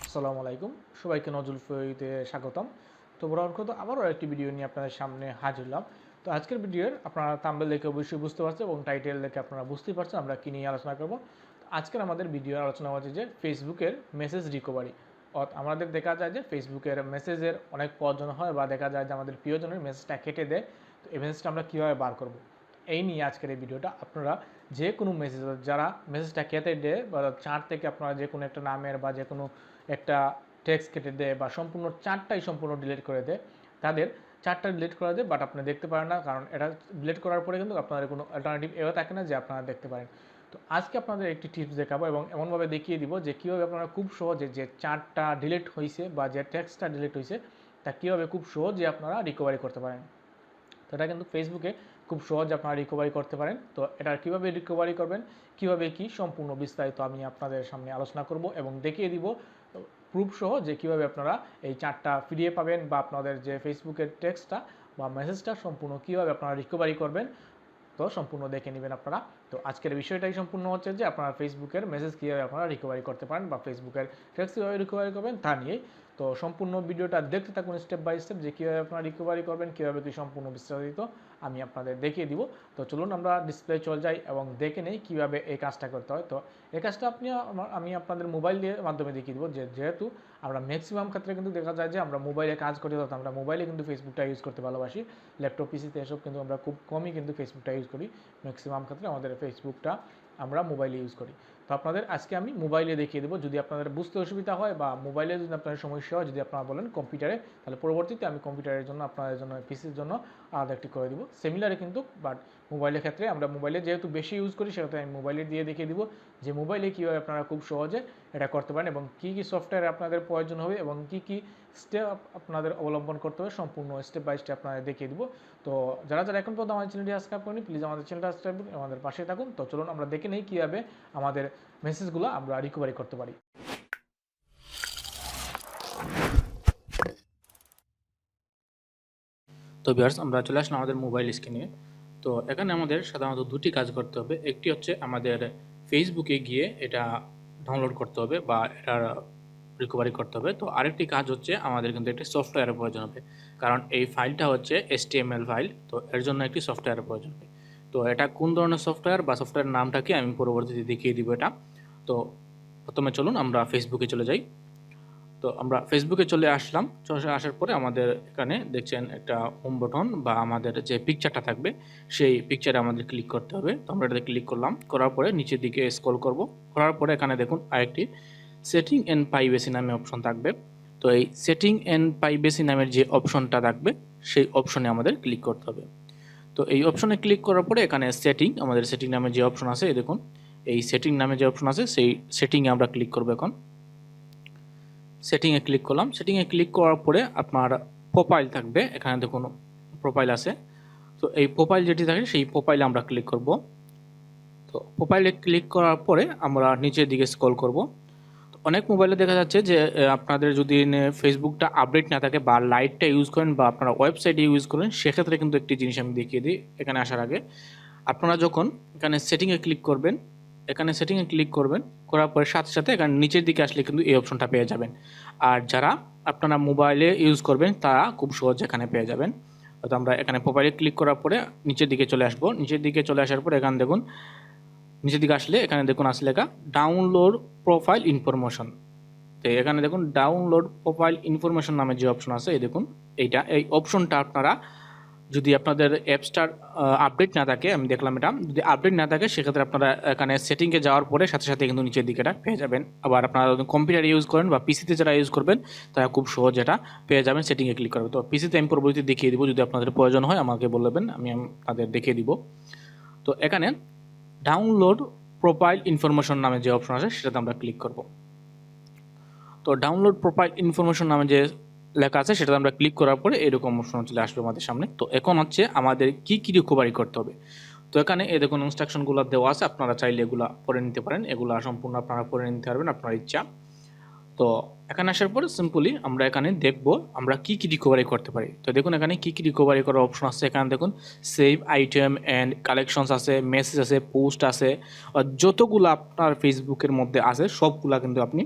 আসসালামু আলাইকুম, সবাইকে নজরুল ফ্লোতে স্বাগতম। তো বরাবর আবারও একটি ভিডিও নিয়ে আপনাদের সামনে হাজির হলাম। তো আজকের ভিডিওর আপনারা থাম্বনেল দেখে অবশ্যই বুঝতে পারছেন এবং টাইটেল দেখে আপনারা বুঝতেই পারছেন আমরা কী নিয়ে আলোচনা করব। আজকের আমাদের ভিডিওর আলোচনা হচ্ছে যে ফেসবুকের মেসেজ রিকভারি। আমাদের দেখা যায় যে ফেসবুকের মেসেজের অনেক প্রয়োজন হয় বা দেখা যায় যে আমাদের প্রিয়জনের মেসেজটা কেটে দেয়। তো এই মেসেজটা আমরা কীভাবে বার করব, এই নিয়ে আজকের এই ভিডিওটা। আপনারা যে কোনো মেসেজ, যারা মেসেজটা কেটে দেয় বা চার থেকে আপনারা যে কোনো একটা নামের বা যে কোনো একটা টেক্সট কেটে দেয় বা সম্পূর্ণ চারটাই সম্পূর্ণ ডিলিট করে দেয়, তাদের চারটা ডিলিট করে দেয়, বাট আপনি দেখতে পারেন না, কারণ এটা ডিলিট করার পরে কিন্তু আপনাদের কোনো অল্টারনেটিভ এও থাকে না যে আপনারা দেখতে পারেন। তো আজকে আপনাদের একটি টিপস দেখাবো এবং এমনভাবে দেখিয়ে দিব যে কীভাবে আপনারা খুব সহজে যে চারটা ডিলিট হয়েছে বা যে টেক্সটটা ডিলিট হয়েছে তা কীভাবে খুব সহজে আপনারা রিকভারি করতে পারেন। তো এটা কিন্তু ফেসবুকে খুব সহজে আপনারা রিকভারি করতে পারেন। তো এটা কীভাবে রিকভারি করবেন, কীভাবে কি সম্পূর্ণ বিস্তারিত আমি আপনাদের সামনে আলোচনা করব এবং দেখিয়ে দিব প্রুফ সহ যে কীভাবে আপনারা এই চারটা ফিরিয়ে পাবেন বা আপনাদের যে ফেসবুকের টেক্সটটা বা মেসেজটা সম্পূর্ণ কীভাবে আপনারা রিকভারি করবেন। তো সম্পূর্ণ দেখে নেবেন আপনারা। তো আজকের বিষয়টাই সম্পূর্ণ হচ্ছে যে আপনারা ফেসবুকের মেসেজ কীভাবে আপনারা রিকভারি করতে পারেন বা ফেসবুকের টেক্সট কীভাবে রিকভারি করবেন তা নিয়েই। তো সম্পূর্ণ ভিডিওটা দেখতে থাকুন স্টেপ বাই স্টেপ যে কীভাবে আপনারা রিকভারি করবেন, কীভাবে কি সম্পূর্ণ বিস্তারিত আমি আপনাদের দেখিয়ে দিব। তো চলুন আমরা ডিসপ্লে চলে যাই এবং দেখে নেই কীভাবে এই কাজটা করতে হয়। তো এই কাজটা আমি আপনাদের মোবাইল দিয়ে মাধ্যমে দেখিয়ে দিব, যেহেতু আমরা ম্যাক্সিমাম ক্ষেত্রে কিন্তু দেখা যায় যে আমরা মোবাইলে কাজ করি, তো আমরা মোবাইলে কিন্তু ফেসবুকটা ইউজ করতে ভালোবাসি। ল্যাপটপ পিসিতে এসব কিন্তু আমরা খুব কমই কিন্তু ফেসবুকটা ইউজ করি। ম্যাক্সিমাম ক্ষেত্রে আমাদের ফেসবুকটা আমরা মোবাইলে ইউজ করি। তো আপনাদের আজকে আমি মোবাইলে দেখিয়ে দেবো। যদি আপনাদের বুঝতে অসুবিধা হয় বা মোবাইলে যদি আপনাদের সমস্যা হয়, যদি আপনারা বলেন কম্পিউটারে, তাহলে পরবর্তীতে আমি কম্পিউটারের জন্য আপনাদের জন্য পিসির জন্য আলাদা একটি করে দিব সিমিলারে কিন্তু। বাট মোবাইলের ক্ষেত্রে আমরা মোবাইলে যেহেতু বেশি ইউজ করি, সেক্ষেত্রে আমি মোবাইলে দিয়ে দেখিয়ে দিব যে মোবাইলে কীভাবে আপনারা খুব সহজে এটা করতে পারেন এবং কী কী সফটওয়্যার আপনাদের প্রয়োজন হবে এবং কী কী স্টেপ আপনাদের অবলম্বন করতে হবে সম্পূর্ণ স্টেপ বাই স্টেপ আপনাদের দেখিয়ে দিব। তো যারা যারা এখন পর্যন্ত আমাদের চ্যানেলটি সাবস্ক্রাইব করেনি, প্লিজ আমাদের চ্যানেলটা সাবস্ক্রাইব করুন, আমাদের পাশে থাকুন। তো চলুন আমরা দেখে নেই কীভাবে আমাদের মেসেজগুলো আমরা রিকভারি করতে পারি। তো ভিউয়ার্স, আমরা চলে আসলাম আমাদের মোবাইল স্ক্রিনে। তো এখানে আমাদের সাধারণত দুটি কাজ করতে হবে। একটি হচ্ছে আমাদের ফেসবুকে গিয়ে এটা ডাউনলোড করতে হবে বা এটার রিকভারি করতে হবে। তো আরেকটি কাজ হচ্ছে আমাদের কিন্তু একটি সফটওয়্যারের প্রয়োজন হবে, কারণ এই ফাইলটা হচ্ছে HTML ফাইল। তো এর জন্য একটি সফটওয়্যারের প্রয়োজন হবে। তো এটা কোন ধরনের সফটওয়্যার বা সফটওয়্যারের নামটা কি আমি পরবর্তীতে দেখিয়ে দিব এটা। তো প্রথমে চলুন আমরা ফেসবুকে চলে যাই। তো আমরা ফেসবুকে চলে আসলাম। আসার পরে আমাদের এখানে দেখছেন একটা হোম বাটন বা আমাদের যে পিকচারটা থাকবে সেই পিকচারে আমাদের ক্লিক করতে হবে। তো আমরা এটাতে ক্লিক করলাম, করার পরে নিচের দিকে স্ক্রল করব। করার পরে এখানে দেখুন আরেকটি সেটিং এন্ড প্রাইভেসি নামে অপশন থাকবে। তো এই সেটিং এন্ড প্রাইভেসি নামের যে অপশনটা থাকবে সেই অপশনে আমাদের ক্লিক করতে হবে। তো এই অপশনে ক্লিক করার পরে এখানে আমাদের সেটিং নামে যে অপশন আছে, দেখুন এই সেটিং নামে যে অপশন আছে সেই সেটিংয়ে আমরা ক্লিক করব। এখন সেটিংয়ে ক্লিক করলাম। সেটিংয়ে ক্লিক করার পরে আপনার প্রোফাইল থাকবে, এখানে দেখুন প্রোফাইল আছে। তো এই প্রোফাইল যেটি থাকে সেই প্রোফাইলে আমরা ক্লিক করব। তো প্রোফাইলে ক্লিক করার পরে আমরা নিচের দিকে স্ক্রল করব। অনেক মোবাইলে দেখা যাচ্ছে যে আপনাদের যদি ফেসবুকটা আপডেট না থাকে বা লাইটটা ইউজ করেন বা আপনারা ওয়েবসাইটে ইউজ করেন, সেক্ষেত্রে কিন্তু একটি জিনিস আমি দেখিয়ে দিই। এখানে আসার আগে আপনারা যখন এখানে সেটিংয়ে ক্লিক করবেন, এখানে সেটিংয়ে ক্লিক করবেন, করার পরে সাথে সাথে এখানে নিচের দিকে আসলে কিন্তু এই অপশনটা পেয়ে যাবেন। আর যারা আপনারা মোবাইলে ইউজ করবেন তারা খুব সহজে এখানে পেয়ে যাবেন। তো আমরা এখানে প্রোফাইলে ক্লিক করার পরে নিচের দিকে চলে আসব। নিচের দিকে চলে আসার পরে এখানে দেখুন, নিচের দিকে আসলে এখানে দেখুন আছে লেখা ডাউনলোড প্রোফাইল ইনফরমেশন। তো এখানে দেখুন ডাউনলোড প্রোফাইল ইনফরমেশন নামে যে অপশন আছে, এই দেখুন এই অপশনটা আপনারা যদি আপনাদের অ্যাপসটার আপডেট না থাকে, আমি দেখলাম এটা যদি আপডেট না থাকে, সেক্ষেত্রে আপনারা এখানে সেটিংয়ে যাওয়ার পরে সাথে সাথে কিন্তু নিচের দিকে এটা পেয়ে যাবেন। আবার আপনারা যদি কম্পিউটার ইউজ করেন বা পিসিতে যারা ইউজ করবেন তারা খুব সহজ এটা পেয়ে যাবেন সেটিংয়ে ক্লিক করবে। তো পিসিতে আমি পরবর্তীতে দেখিয়ে দিব, যদি আপনাদের প্রয়োজন হয় আমাকে বলবেন, আমি তাদের দেখিয়ে দিব। তো এখানে ডাউনলোড প্রোফাইল ইনফরমেশন নামে যে অপশন আছে সেটাতে আমরা ক্লিক করব। তো ডাউনলোড প্রোফাইল ইনফরমেশন নামে যে লেখা আছে সেটাতে আমরা ক্লিক করার পরে এরকম অপশন চলে আসবে আমাদের সামনে। তো এখন হচ্ছে আমাদের কি কি রিকভারি করতে হবে। তো এখানে এই দেখুন ইনস্ট্রাকশনগুলো দেওয়া আছে, আপনারা চাইলে এগুলো পড়ে নিতে পারেন। এগুলো সম্পূর্ণ আপনারা পড়ে নিতে পারবেন আপনার ইচ্ছা। তো এখানে আসার পরে সিম্পলি আমরা এখানে দেখব আমরা কি কি রিকভারি করতে পারি। তো দেখুন এখানে কি কি রিকভারি করার অপশন আছে। এখানে দেখুন সেভ আইটেম অ্যান্ড কালেকশনস আছে, মেসেজ আছে, পোস্ট আছে, যতগুলো আপনার ফেসবুকের মধ্যে আছে সবগুলা কিন্তু আপনি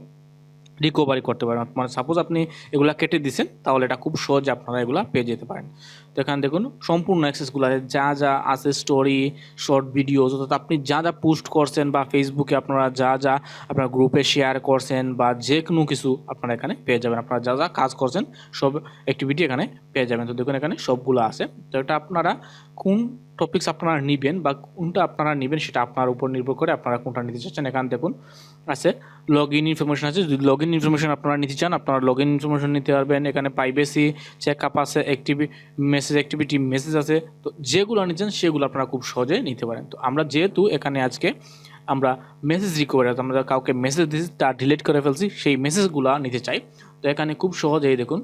রিকভারি করতে পারেন। মানে সাপোজ আপনি এগুলা কেটে দিয়েছেন, তাহলে এটা খুব সহজে আপনারা এগুলা পেয়ে যেতে পারেন। তো এখানে দেখুন সম্পূর্ণ অ্যাক্সেসগুলো আছে, যা যা আছে, স্টোরি, শর্ট ভিডিওস, অর্থাৎ আপনি যা যা পোস্ট করছেন বা ফেসবুকে আপনারা যা যা আপনার গ্রুপে শেয়ার করছেন বা যে কোনো কিছু আপনারা এখানে পেয়ে যাবেন। আপনারা যা যা কাজ করছেন সব অ্যাক্টিভিটি এখানে পেয়ে যাবেন। তো দেখুন এখানে সবগুলো আছে। তো এটা আপনারা কোন টপিকস আপনারা নেবেন বা কোনটা আপনারা নেবেন সেটা আপনার উপর নির্ভর করে আপনারা কোনটা নিতে চাচ্ছেন। এখানে দেখুন আছে লগ ইন ইনফরমেশন আছে, যদি লগ ইন ইনফরমেশন আপনারা নিতে চান আপনারা লগ ইন ইনফরমেশন নিতে পারবেন। এখানে প্রাইভেসি চেক আপ আছে, অ্যাক্টিভিটি মেসেজ আছে। তো যেগুলো নিচ্ছেন সেগুলো আপনারা খুব সহজে নিতে পারেন। তো আমরা যেহেতু এখানে আজকে আমরা মেসেজ রিকভারি, আমরা কাউকে মেসেজ দিয়েছি তা ডিলিট করে ফেলছি, সেই মেসেজগুলো নিতে চাই। তো এখানে খুব সহজেই দেখুন,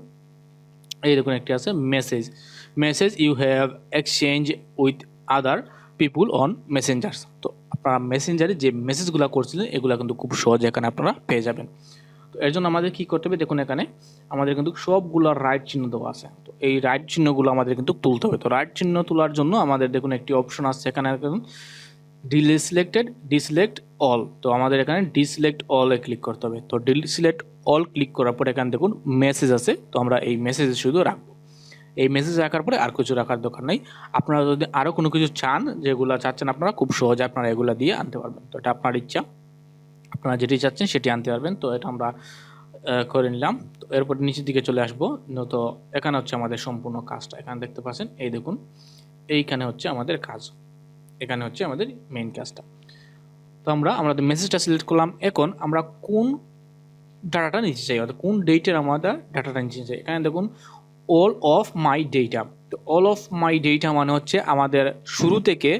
এই দেখুন একটি আছে message you have exchange with other people on messengers. তো আপনারা মেসেঞ্জারে যে মেসেজগুলো করছিলেন এগুলো কিন্তু খুব সহজে এখানে আপনারা পেয়ে যাবেন। তো এর জন্য আমাদের কী করতে হবে, দেখুন এখানে আমাদের কিন্তু সবগুলো রাইট চিহ্ন দেওয়া আছে। তো এই রাইট চিহ্নগুলো আমাদের কিন্তু তুলতে হবে। তো রাইট চিহ্ন তোলার জন্য আমাদের দেখুন একটি অপশন আছে, এখানে দেখুন ডিসিলেক্ট অল। তো আমাদের এখানে ডিসিলেক্ট অলে ক্লিক করতে হবে। তো ডিসিলেক্ট অল ক্লিক করার পর এখানে দেখুন মেসেজ আছে, তো আমরা এই মেসেজ শুধু রাখবো। এই মেসেজ রাখার পরে আর কিছু রাখার দরকার নেই। আপনারা যদি আরও কোনো কিছু চান, যেগুলো চাচ্ছেন আপনারা খুব সহজে আপনারা এগুলো দিয়ে আনতে পারবেন। তো এটা আপনার ইচ্ছা, আপনারা যেটি চাচ্ছেন সেটি আনতে পারবেন। তো এটা আমরা করে নিলাম। তো এরপর নিচের দিকে চলে আসবো। তো এখানে হচ্ছে আমাদের সম্পূর্ণ কাজটা, এখানে দেখতে পাচ্ছেন, এই দেখুন এইখানে হচ্ছে আমাদের কাজ, এখানে হচ্ছে আমাদের মেইন কাজটা। তো আমরা আমাদের মেসেজটা সিলেক্ট করলাম। এখন আমরা কোন ডাটাটা নিতে চাই, অর্থাৎ কোন ডেটের আমাদের ডাটাটা নিতে চাই। এখানে দেখুন অল অফ মাই ডেটা। তো অল অফ মাই ডেটা মানে হচ্ছে আমাদের শুরু থেকে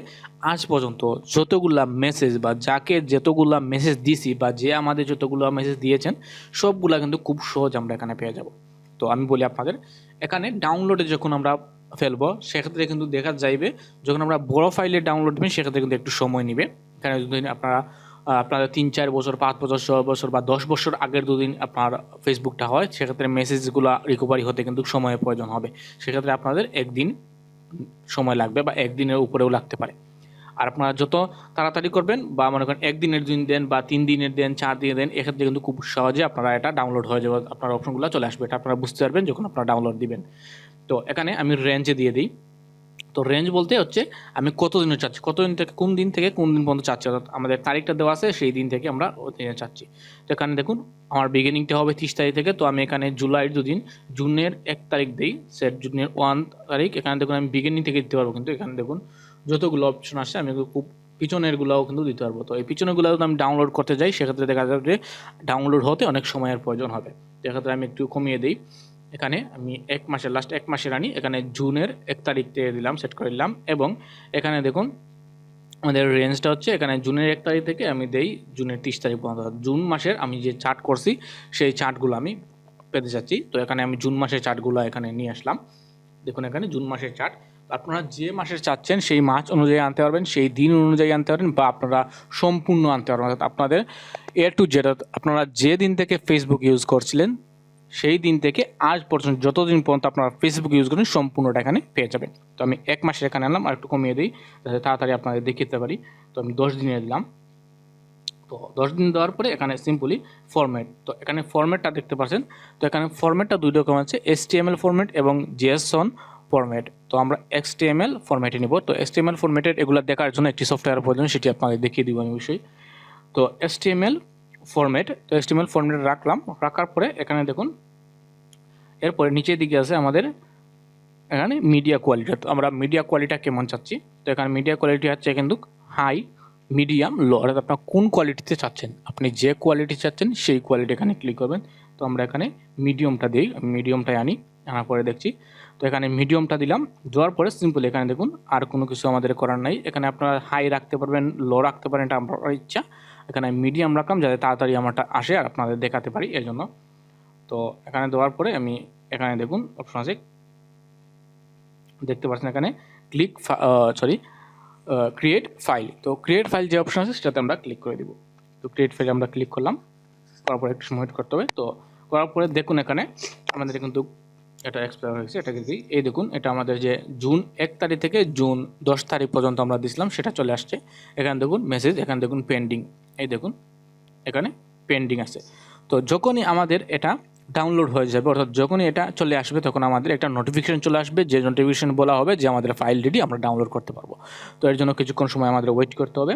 আজ পর্যন্ত যতগুলা মেসেজ বা যাকে যতগুলা মেসেজ দিছি বা যে আমাদের যতগুলো মেসেজ দিয়েছেন সবগুলা কিন্তু খুব সহজ আমরা এখানে পেয়ে যাব। তো আমি বলি আপনাদের, এখানে ডাউনলোডে যখন আমরা ফেলবো সেক্ষেত্রে কিন্তু দেখা যাইবে, যখন আমরা বড় ফাইলে ডাউনলোড দেবেন সেক্ষেত্রে কিন্তু একটু সময় নেবে। এখানে যদি আপনাদের 3-4 বছর, 5 বছর, 6 বছর বা 10 বছর আগের দুদিন আপনার ফেসবুকটা হয়, সেক্ষেত্রে মেসেজগুলো রিকভারি হতে কিন্তু সময়ের প্রয়োজন হবে। সেক্ষেত্রে আপনাদের একদিন সময় লাগবে বা একদিনের উপরেও লাগতে পারে। আর আপনারা যত তাড়াতাড়ি করবেন বা মনে করেন একদিনের দিন দেন বা 3 দিনের দেন, 4 দিনের দেন, এক্ষেত্রে কিন্তু খুব সহজে আপনারা এটা ডাউনলোড হয়ে যাবে, আপনার অপশনগুলো চলে আসবে। এটা আপনারা বুঝতে পারবেন যখন আপনারা ডাউনলোড দিবেন। তো এখানে আমি রেঞ্জে দিয়ে দিই। তো রেঞ্জ বলতে হচ্ছে আমি কতদিনের চাচ্ছি, কতদিন থেকে কোন দিন পর্যন্ত চাচ্ছি, অর্থাৎ আমাদের তারিখটা দেওয়া আছে সেই দিন থেকে আমরা ওই দিনে চাচ্ছি। তো এখানে দেখুন আমার বিগিনিংটা হবে 30 তারিখ থেকে। তো আমি এখানে জুলাইয়ের দুদিন, জুনের 1 তারিখ দিই, সেট জুনের 1 তারিখ। এখানে দেখুন আমি বিগিনিং থেকে দিতে পারবো, কিন্তু এখানে দেখুন যতগুলো অপশন আসছে আমি খুব পিছনেরগুলোও কিন্তু দিতে পারবো। তো এই পিছনেরগুলো যদি আমি ডাউনলোড করতে যাই সেক্ষেত্রে দেখা যাবে যে ডাউনলোড হতে অনেক সময়ের প্রয়োজন হবে। সেক্ষেত্রে আমি একটু কমিয়ে দিই। এখানে আমি লাস্ট এক মাসের আনি, এখানে জুনের 1 তারিখ থেকে দিলাম, সেট করে দিলাম। এবং এখানে দেখুন আমাদের রেঞ্জটা হচ্ছে এখানে জুনের 1 তারিখ থেকে আমি দেই জুনের 30 তারিখ পর্যন্ত। জুন মাসের আমি যে চার্ট করছি সেই চার্টগুলো আমি পেতে চাচ্ছি। তো এখানে আমি জুন মাসের চার্টগুলো এখানে নিয়ে আসলাম। দেখুন এখানে জুন মাসের চার্ট। আপনারা যে মাসের চাচ্ছেন সেই মাস অনুযায়ী আনতে পারবেন, সেই দিন অনুযায়ী আনতে পারবেন, বা আপনারা সম্পূর্ণ আনতে পারবেন। অর্থাৎ আপনাদের টু জেড, আপনারা যে দিন থেকে ফেসবুক ইউজ করছিলেন সেই দিন থেকে আজ পর্যন্ত যতদিন পর্যন্ত আপনারা ফেসবুক ইউজ করেন সম্পূর্ণটা এখানে পেয়ে যাবেন। তো আমি 1 মাসের এখানে আনলাম, আর একটু কমিয়ে দিই যাতে তাড়াতাড়ি আপনাদের দেখিয়ে দিতে পারি। তো আমি 10 দিনে দিলাম। তো 10 দিন দেওয়ার পরে এখানে সিম্পলি ফরম্যাট। তো এখানে ফরম্যাটটা দেখতে পাচ্ছেন। তো এখানে ফরম্যাটটা 2 রকম আছে, HTML ফরম্যাট এবং JSON ফরম্যাট। তো আমরা HTML ফরম্যাটে নিব। তো HTML ফরম্যাটের এগুলো দেখার জন্য একটি সফটওয়্যার প্রয়োজন, সেটি আপনাদের দেখিয়ে দিব আমি অবশ্যই। তো HTML ফরম্যাট, তো HTML ফরম্যাটে রাখলাম। রাখার পরে এখানে দেখুন এরপরে নিচের দিকে আছে আমাদের এখানে মিডিয়া কোয়ালিটি। তো আমরা মিডিয়া কোয়ালিটিটা কেমন চাচ্ছি। তো এখানে মিডিয়া কোয়ালিটি হচ্ছে কিন্তু হাই, মিডিয়াম, লো, অর্থাৎ আপনার কোন কোয়ালিটিতে চাচ্ছেন, আপনি যে কোয়ালিটি চাচ্ছেন সেই কোয়ালিটি এখানে ক্লিক করবেন। তো আমরা এখানে মিডিয়ামটা দিই, মিডিয়ামটাই আনার পরে দেখছি। তো এখানে মিডিয়ামটা দিলাম, দেওয়ার পরে সিম্পল এখানে দেখুন আর কোনো কিছু আমাদের করার নাই। এখানে আপনারা হাই রাখতে পারবেন, লো রাখতে পারেন, এটা আপনার ইচ্ছা। এখানে মিডিয়াম রাখলাম যাতে তাড়াতাড়ি আমারটা আসে আর আপনাদের দেখাতে পারি এর জন্য। তো এখানে দেওয়ার পরে আমি এখানে দেখুন অপশন আছে, দেখতে পাচ্ছেন এখানে ক্রিয়েট ফাইল। তো ক্রিয়েট ফাইল যে অপশন আছে সেটাতে আমরা ক্লিক করে দিব। তো ক্রিয়েট ফাইলে আমরা ক্লিক করলাম, করার পরে একটু সময় করতে হবে। তো করার পরে দেখুন এখানে আমাদের কিন্তু এটা এক্সপায়ার হয়েছে, এটাকে দিই। এই দেখুন এটা আমাদের যে জুন 1 তারিখ থেকে জুন 10 তারিখ পর্যন্ত আমরা দিয়েছিলাম সেটা চলে আসছে। এখানে দেখুন মেসেজ, এখানে দেখুন পেন্ডিং, এই দেখুন এখানে পেন্ডিং আছে। তো যখনই আমাদের এটা ডাউনলোড হয়ে যাবে, অর্থাৎ যখনই এটা চলে আসবে, তখন আমাদের একটা নোটিফিকেশন চলে আসবে, যে নোটিফিকেশন বলা হবে যে আমাদের ফাইল রেডি, আমরা ডাউনলোড করতে পারবো। তো এর জন্য কিছুক্ষণ সময় আমাদের ওয়েট করতে হবে।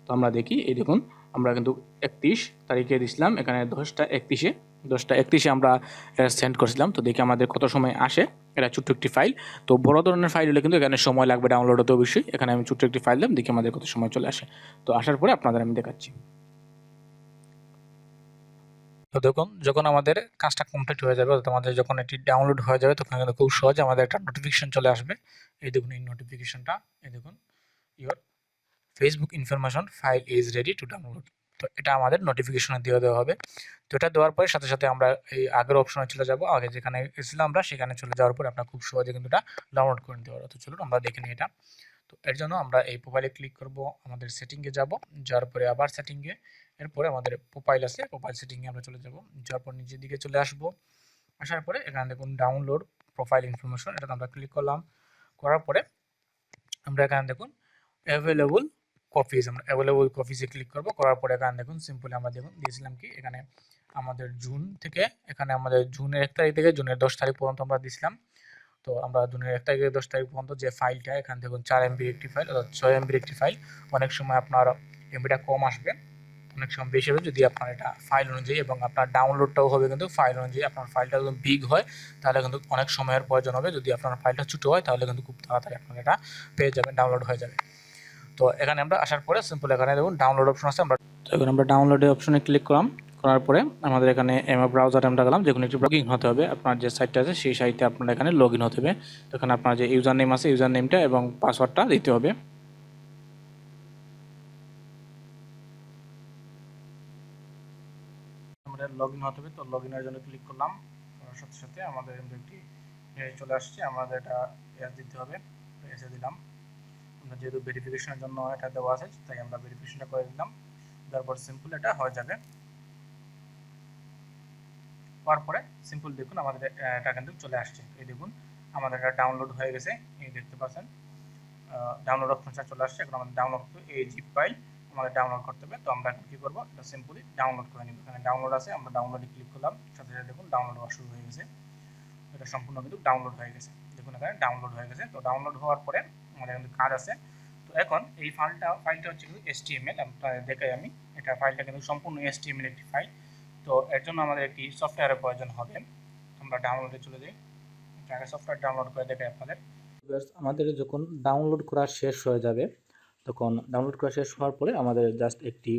তো আমরা দেখি, এই দেখুন আমরা কিন্তু 31 তারিখে দিছিলাম, এখানে 10টা 31 আমরা এটা সেন্ড করছিলাম। তো দেখি আমাদের কত সময় আসে। এটা ছোট্ট একটি ফাইল, তো বড় ধরনের ফাইল হলে কিন্তু এখানে সময় লাগবে ডাউনলোড হতে অবশ্যই। এখানে আমি ছোট্ট একটি ফাইল দিলাম, দেখি আমাদের কত সময় চলে আসে। তো আসার পরে আপনাদের আমি দেখাচ্ছি। তো দেখুন, যখন আমাদের কাজটা কমপ্লিট হয়ে যাবে, অর্থাৎ আমাদের যখন এটি ডাউনলোড হয়ে যাবে, তখন কিন্তু খুব সহজে আমাদের একটা নোটিফিকেশন চলে আসবে। এই দেখুন এই নোটিফিকেশনটা, এই দেখুন your Facebook information file is ready to download. তো এটা আমাদের নোটিফিকেশনে দিয়ে দেওয়া হবে। তো এটা দেওয়ার পরে সাথে সাথে আমরা এই আগের অপশনে চলে যাব। আগে যেখানে এসেছিলাম আমরা, সেখানে চলে যাওয়ার পরে আপনার খুব সহজে কিন্তু এটা ডাউনলোড করে নিতে পারবো। তো চলুন আমরা দেখে নিই এটা। তো এর জন্য আমরা এই প্রোফাইলে ক্লিক করব, আমাদের সেটিংয়ে যাব, যাওয়ার পরে আবার সেটিংয়ে, এরপরে আমাদের প্রোফাইল আছে, প্রোফাইল সেটিংয়ে আমরা চলে যাব, যাওয়ার পর নিচের দিকে চলে আসব। আসার পরে এখানে দেখুন ডাউনলোড প্রোফাইল ইনফরমেশন, এটাতে আমরা ক্লিক করলাম। করার পরে আমরা এখানে দেখুন অ্যাভেলেবল কপিজ, আমরা অ্যাভেলেবল কপিজে ক্লিক করব। করার পরে এখানে দেখুন সিম্পলি আমরা দেখুন দিয়েছিলাম কি, এখানে আমাদের জুন থেকে, এখানে আমাদের জুনের 1 তারিখ থেকে জুনের 10 তারিখ পর্যন্ত আমরা দিয়েছিলাম। তো আমরা জুনের 1 তারিখ থেকে 10 তারিখ পর্যন্ত যে ফাইলটা, এখানে দেখুন 4 এমবির একটি ফাইল, অর্থাৎ 6 এমবির একটি ফাইল। অনেক সময় আপনার এমবিটা কম আসবে, অনেক সময় বেশি হবে, যদি আপনার এটা ফাইল অনুযায়ী, এবং আপনার ডাউনলোডটাও হবে কিন্তু ফাইল অনুযায়ী। আপনার ফাইলটা যদি বিগ হয় তাহলে কিন্তু অনেক সময়ের প্রয়োজন হবে, যদি আপনার ফাইলটা ছোটো হয় তাহলে কিন্তু খুব তাড়াতাড়ি আপনার এটা পেয়ে যাবেন, ডাউনলোড হয়ে যাবে। তো এখানে আমরা আসার পরে সিম্পল এখানে দেখুন ডাউনলোড অপশন আছে, আমরা তো এখন আমরা ডাউনলোডের অপশনে ক্লিক করলাম। করার পরে আমাদের এখানে এমএ ব্রাউজারে আমরা গেলাম, যেখানে একটি লগইন হতে হবে, আপনার যে সাইটটা আছে সেই সাইটে আপনার এখানে লগ ইন হতে হবে। এখানে আপনার যে ইউজার নেম আছে, ইউজার নেমটা এবং পাসওয়ার্ডটা দিতে হবে। আমাদের লগ ইন হতে হবে, তো লগ ইনের জন্য ক্লিক করলাম, করার সাথে সাথে আমাদের একটি চলে আসছে, আমাদের এটা এস দিতে হবে, এসে দিলাম। আমরা যেহেতু ভেরিফিকেশনের জন্য এটা দেওয়া আছে, তাই আমরা ভেরিফিকেশনটা করে দিলাম। তারপর সিম্পল এটা হয়ে যাবে। হওয়ার পরে সিম্পল দেখুন আমাদের এটা কিন্তু চলে আসছে। এই দেখুন আমাদের এটা ডাউনলোড হয়ে গেছে, এই দেখতে পাচ্ছেন ডাউনলোড অপশনটা চলে আসছে। এখন আমাদের ডাউনলোড এই জিপ ফাইল আমাদের ডাউনলোড করতে হবে। তো আমরা এখন কী করবো, এটা সিম্পলি ডাউনলোড করে নিব। এখানে ডাউনলোড আছে, আমরা ডাউনলোডে ক্লিক করলাম, সাথে সাথে দেখুন ডাউনলোড হওয়া শুরু হয়ে গেছে। এটা সম্পূর্ণ কিন্তু ডাউনলোড হয়ে গেছে, দেখুন এখানে ডাউনলোড হয়ে গেছে। তো ডাউনলোড হওয়ার পরে আমাদের কিন্তু কাজ আছে। তো এখন এই ফাইলটা হচ্ছে কিন্তু HTML, দেখাই আমি, এটা ফাইলটা কিন্তু সম্পূর্ণ HTML একটি ফাইল। তো এর জন্য আমাদের একটি সফটওয়্যারের প্রয়োজন হবে। আমরা ডাউনলোডে চলে যাই, আগে সফটওয়্যার ডাউনলোড করে দেখাই আপনাদের। আমাদের যখন ডাউনলোড করা শেষ হয়ে যাবে, তখন ডাউনলোড করা শেষ হওয়ার পরে আমাদের জাস্ট একটি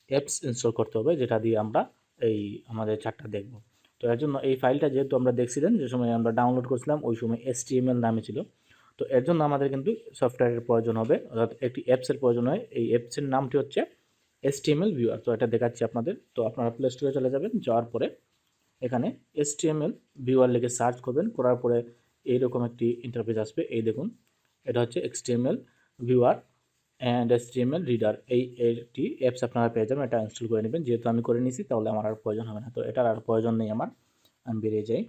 অ্যাপস ইনস্টল করতে হবে, যেটা দিয়ে আমরা এই আমাদের চার্টটা দেখব। তো এর জন্য এই ফাইলটা যেহেতু আমরা দেখছিলেন যে সময় আমরা ডাউনলোড করছিলাম, ওই সময় HTML নামে ছিল। তো এর জন্য আমাদের কিন্তু সফটওয়্যারের প্রয়োজন হবে, অর্থাৎ একটি অ্যাপসের প্রয়োজন হয়। এই অ্যাপসের নামটি হচ্ছে HTML ভিউয়ার। তো এটা দেখাচ্ছি আপনাদের। তো আপনারা প্লে স্টোরে চলে যাবেন, যাওয়ার পরে এখানে HTML ভিউয়ার লিখে সার্চ করবেন, করার পরে এইরকম একটি ইন্টারফেস আসবে। এই দেখুন এটা হচ্ছে HTML viewer and HTML reader, eighty apps আপনারা পেয়ে যাবেন। এটা ইনস্টল করে নেবেন, যেহেতু আমি করে নিয়েছি তাহলে আমার আর প্রয়োজন হবে না। তো এটার আর প্রয়োজন নেই আমার, আমি বেরিয়ে যাই।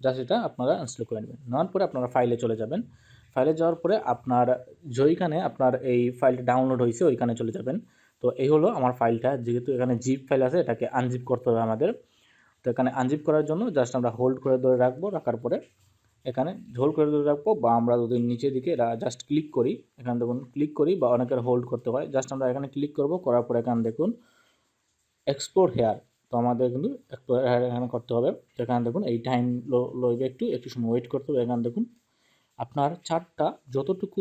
জাস্ট এটা আপনারা ইনস্টল করে নেবেন। নেওয়ার পরে আপনারা ফাইলে চলে যাবেন। ফাইলে যাওয়ার পরে আপনার যেইখানে আপনার এই ফাইলটা ডাউনলোড হয়েছে ওইখানে চলে যাবেন। তো এই হলো আমার ফাইলটা, যেহেতু এখানে জিপ ফাইল আছে, এটাকে আনজিপ করতে হবে আমাদের। তো এখানে আনজিপ করার জন্য জাস্ট আমরা হোল্ড করে ধরে রাখবো, রাখার পরে এখানে হোল্ড করে ধরে রাখবো, বা আমরা যদি নিচের দিকে জাস্ট ক্লিক করি, এখানে দেখুন ক্লিক করি, বা অনেকের হোল্ড করতে হয়, জাস্ট আমরা এখানে ক্লিক করব। করার পরে এখানে দেখুন এক্সপ্লোর হেয়ার, তো আমাদের কিন্তু এক্সপ্লোর হেয়ার এখানে করতে হবে। তো এখানে দেখুন এই টাইম লইবে, একটু সময় ওয়েট করতে হবে। এখানে দেখুন আপনার চার্টটা যতটুকু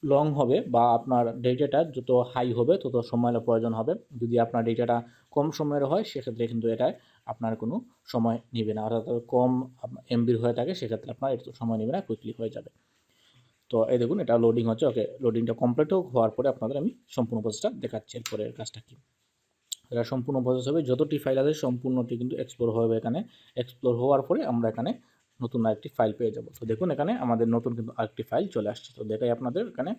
লং হবে বা আপনার ডেটাটা যত হাই হবে তত সময়ের প্রয়োজন হবে। যদি আপনার ডেটাটা কম সময়ের হয় সেক্ষেত্রে কিন্তু এটায় আপনার কোনো সময় নেবে না, অর্থাৎ কম এমবির হয়ে থাকে, সেক্ষেত্রে আপনার একটু সময় নেবে না, কুইকলি হয়ে যাবে। তো এই দেখুন এটা লোডিং হচ্ছে। ওকে, লোডিংটা কমপ্লিট হওয়ার পরে আপনাদের আমি সম্পূর্ণ প্রসেসটা দেখাচ্ছি, এরপরের কাজটা কি। এটা সম্পূর্ণ প্রসেস হবে, যতটি ফাইল আছে সম্পূর্ণটি কিন্তু এক্সপ্লোর হবে। এখানে এক্সপ্লোর হওয়ার পরে আমরা এখানে নতুন আরেকটি ফাইল পেয়ে যাব। তো দেখুন এখানে আমাদের নতুন কিন্তু আরেকটি ফাইল চলে আসছে। তো দেখাই আপনাদের, এখানে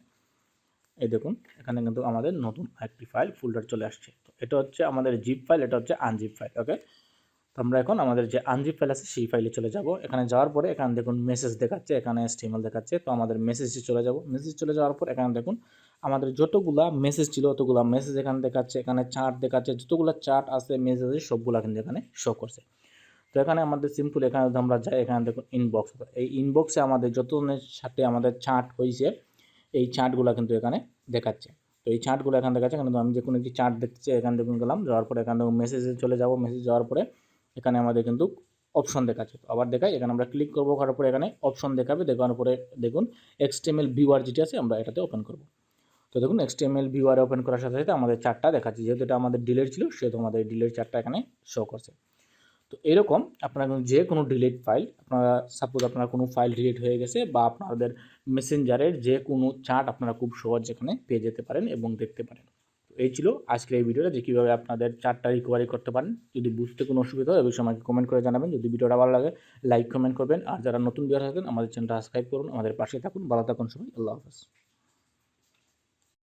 এই দেখুন এখানে কিন্তু আমাদের নতুন আরেকটি ফাইল ফোল্ডার চলে আসছে। তো এটা হচ্ছে আমাদের জিপ ফাইল, এটা হচ্ছে আনজিপ ফাইল। ওকে, তো আমরা এখন আমাদের যে আনজিপ ফাইল আছে সেই ফাইলে চলে যাব। এখানে যাওয়ার পরে এখানে দেখুন মেসেজ দেখাচ্ছে, এখানে HTML দেখাচ্ছে। তো আমাদের মেসেজে চলে যাব। মেসেজ চলে যাওয়ার পর এখানে দেখুন আমাদের যতগুলা মেসেজ ছিল অতগুলা মেসেজ এখানে দেখাচ্ছে, এখানে চার্ট দেখাচ্ছে, যতগুলা চার্ট আছে মেসেজ সবগুলা কিন্তু এখানে শো করছে। তো এখানে আমাদের সিম্পল এখানে যদি আমরা যাই, এখানে দেখুন ইনবক্স, এই ইনবক্সে আমাদের যত ধরনের সাথে আমাদের চার্ট হয়েছে এই চার্টগুলো কিন্তু এখানে দেখাচ্ছে। তো এই চার্টগুলো এখানে দেখাচ্ছে, এখানে আমি যে কোনো একটি চার্ট দেখতে চাই এখানে দেখুন গেলাম, যাওয়ার পরে এখানে মেসেজে চলে যাব, মেসেজ যাওয়ার পরে এখানে আমাদের কিন্তু অপশন দেখাচ্ছে। তো আবার দেখাই, এখানে আমরা ক্লিক করবো, করার পরে এখানে অপশন দেখাবে, দেখানোর পরে দেখুন এক্সটিএমএল ভিউয়ার যেটি আছে আমরা এটাতে ওপেন করব। তো দেখুন এক্সটিএমএল ভিউয়ারে ওপেন করার সাথে সাথে আমাদের চার্টটা দেখাচ্ছে, যেহেতু এটা আমাদের ডিলেট ছিল সেহেতু আমাদের ডিলেট চার্টটা এখানে শো করছে। তো এরকম আপনারা যে কোনো ডিলিট ফাইল, আপনারা সাপোজ আপনার কোনো ফাইল ডিলিট হয়ে গেছে বা আপনাদের মেসেঞ্জারের যে কোনো চার্ট আপনারা খুব সহজ এখানে পেয়ে যেতে পারেন এবং দেখতে পারেন। তো এই ছিল আজকের এই ভিডিওটা, যে কীভাবে আপনাদের চার্টটা রিকভারি করতে পারেন। যদি বুঝতে কোনো অসুবিধা হয় এই বিষয়ে আমাকে কমেন্ট করে জানাবেন। যদি ভিডিওটা ভালো লাগে লাইক কমেন্ট করবেন, আর যারা নতুন ভিউয়ার থাকেন আমাদের চ্যানেলটা সাবস্ক্রাইব করুন, আমাদের পাশে থাকুন। ভালো থাকুন সবাই, আল্লাহ হাফেজ।